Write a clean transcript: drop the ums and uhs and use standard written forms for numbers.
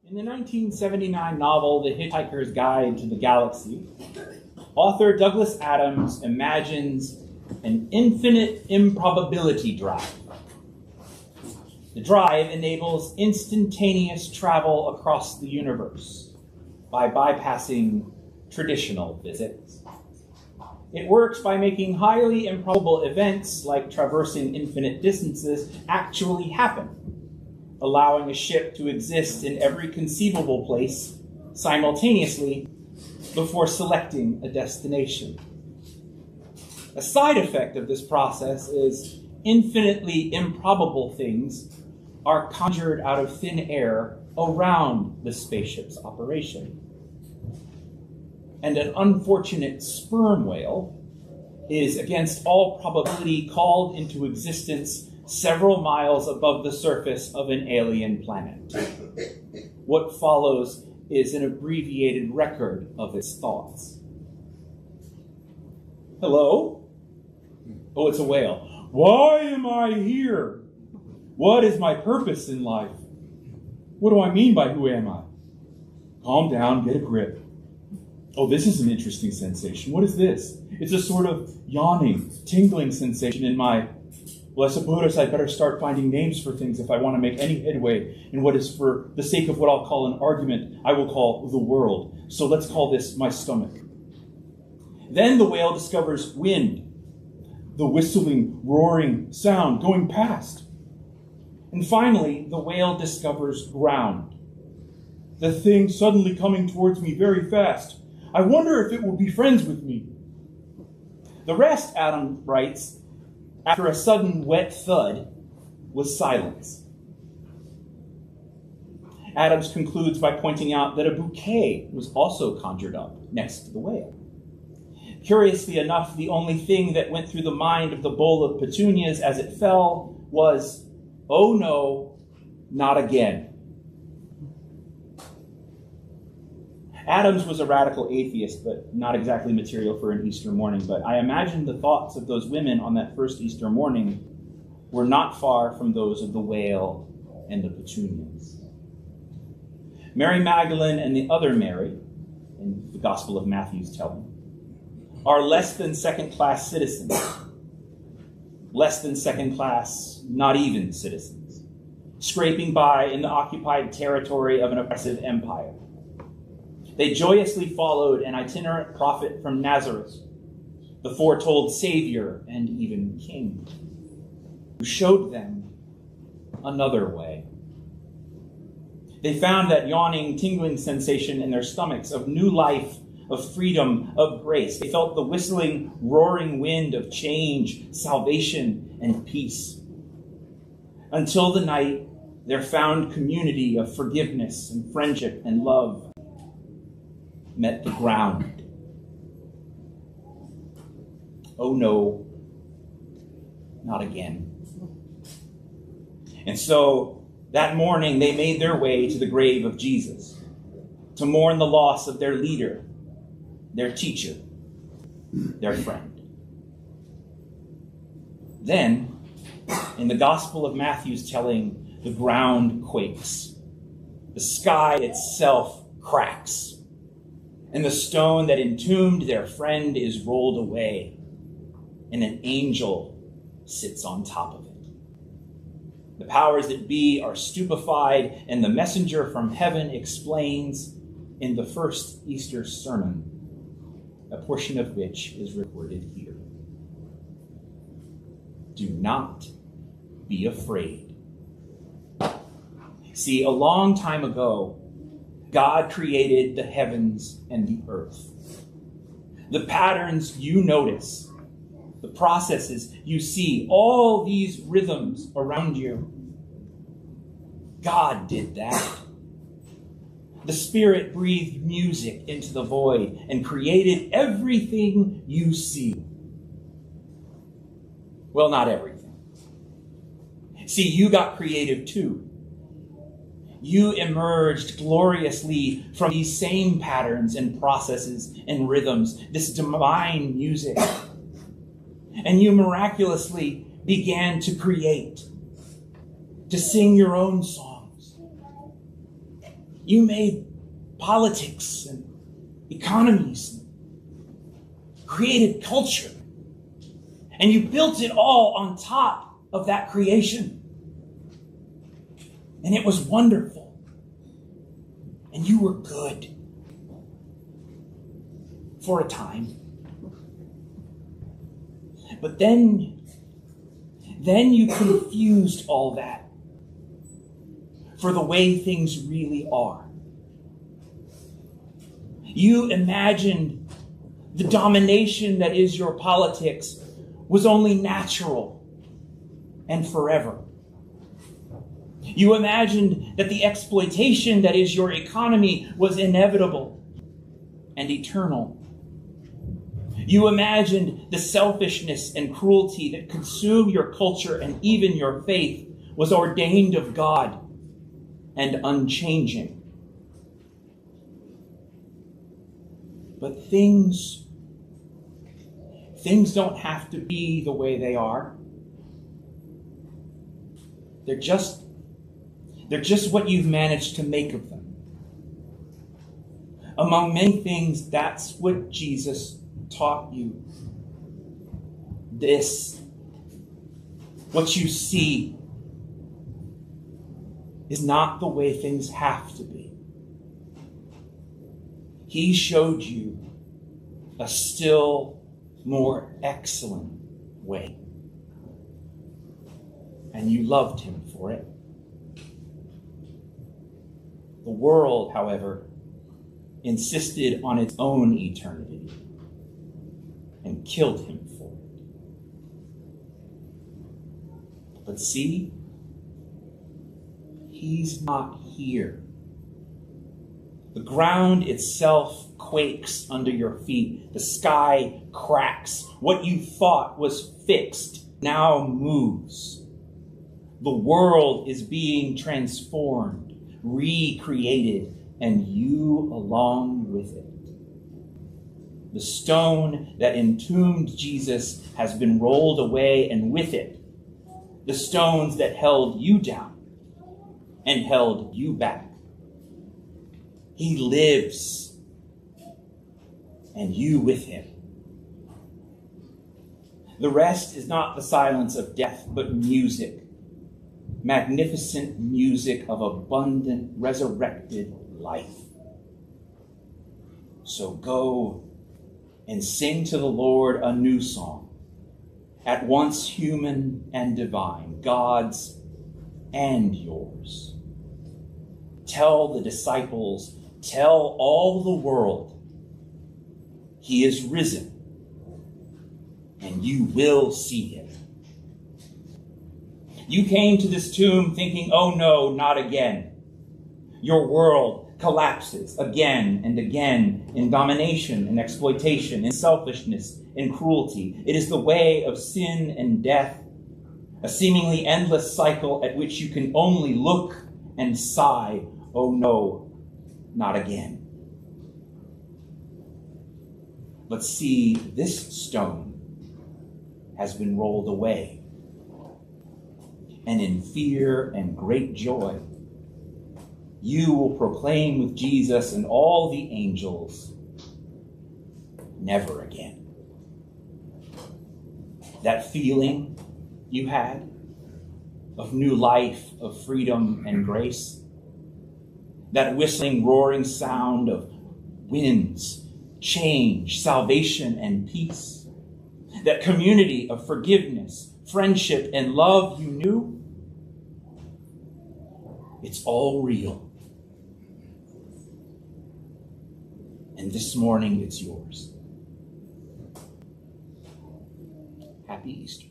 In the 1979 novel, The Hitchhiker's Guide to the Galaxy, author Douglas Adams imagines an infinite improbability drive. The drive enables instantaneous travel across the universe by bypassing traditional physics. It works by making highly improbable events like traversing infinite distances actually happen, allowing a ship to exist in every conceivable place simultaneously before selecting a destination. A side effect of this process is infinitely improbable things are conjured out of thin air around the spaceship's operation. And an unfortunate sperm whale is, against all probability, called into existence several miles above the surface of an alien planet. What follows is an abbreviated record of its thoughts. Hello? Oh, it's a whale. Why am I here? What is my purpose in life? What do I mean by who am I? Calm down, get a grip. Oh, this is an interesting sensation. What is this? It's a sort of yawning, tingling sensation in my... Well, I suppose I'd better start finding names for things if I want to make any headway in what is, for the sake of what I'll call an argument, I will call the world. So let's call this my stomach. Then the whale discovers wind, the whistling, roaring sound going past. And finally, the whale discovers ground, the thing suddenly coming towards me very fast. I wonder if it will be friends with me. The rest, Adam writes, after a sudden wet thud, was silence. Adams concludes by pointing out that a bouquet was also conjured up next to the whale. Curiously enough, the only thing that went through the mind of the bowl of petunias as it fell was, "Oh no, not again." Adams was a radical atheist, but not exactly material for an Easter morning. But I imagine the thoughts of those women on that first Easter morning were not far from those of the whale and the petunias. Mary Magdalene and the other Mary, in the Gospel of Matthew's telling, are less than second-class citizens. Less than second-class, not even citizens, scraping by in the occupied territory of an oppressive empire. They joyously followed an itinerant prophet from Nazareth, the foretold Savior and even King, who showed them another way. They found that yawning, tingling sensation in their stomachs of new life, of freedom, of grace. They felt the whistling, roaring wind of change, salvation, and peace. Until the night, their found community of forgiveness and friendship and love met the ground. Oh no, not again. And so that morning they made their way to the grave of Jesus to mourn the loss of their leader, their teacher, their friend. Then, in the Gospel of Matthew's telling, the ground quakes. The sky itself cracks. And the stone that entombed their friend is rolled away, and an angel sits on top of it. The powers that be are stupefied, and the messenger from heaven explains in the first Easter sermon, a portion of which is recorded here. Do not be afraid. See, a long time ago, God created the heavens and the earth. The patterns you notice, the processes you see, all these rhythms around you, God did that. The Spirit breathed music into the void and created everything you see. Well, not everything. See, you got creative too. You emerged gloriously from these same patterns and processes and rhythms, this divine music. And you miraculously began to create, to sing your own songs. You made politics and economies, created culture, and you built it all on top of that creation. And it was wonderful. And you were good for a time. But then you confused all that for the way things really are. You imagined the domination that is your politics was only natural and forever. You imagined that the exploitation that is your economy was inevitable and eternal. You imagined the selfishness and cruelty that consume your culture and even your faith was ordained of God and unchanging. But things don't have to be the way they are. They're just what you've managed to make of them. Among many things, that's what Jesus taught you. This, what you see, is not the way things have to be. He showed you a still more excellent way. And you loved him for it. The world, however, insisted on its own eternity and killed him for it. But see, he's not here. The ground itself quakes under your feet. The sky cracks. What you thought was fixed now moves. The world is being transformed, recreated, and you along with it. The stone that entombed Jesus has been rolled away, and with it, the stones that held you down and held you back. He lives, and you with him. The rest is not the silence of death, but music. Magnificent music of abundant, resurrected life. So go and sing to the Lord a new song, at once human and divine, God's and yours. Tell the disciples, tell all the world, he is risen, and you will see him. You came to this tomb thinking, oh no, not again. Your world collapses again and again in domination and exploitation, in selfishness and cruelty. It is the way of sin and death, a seemingly endless cycle at which you can only look and sigh, oh no, not again. But see, this stone has been rolled away. And in fear and great joy, you will proclaim with Jesus and all the angels, never again. That feeling you had of new life, of freedom and grace, that whistling, roaring sound of winds, change, salvation, and peace, that community of forgiveness, friendship, and love you knew, it's all real. And this morning it's yours. Happy Easter.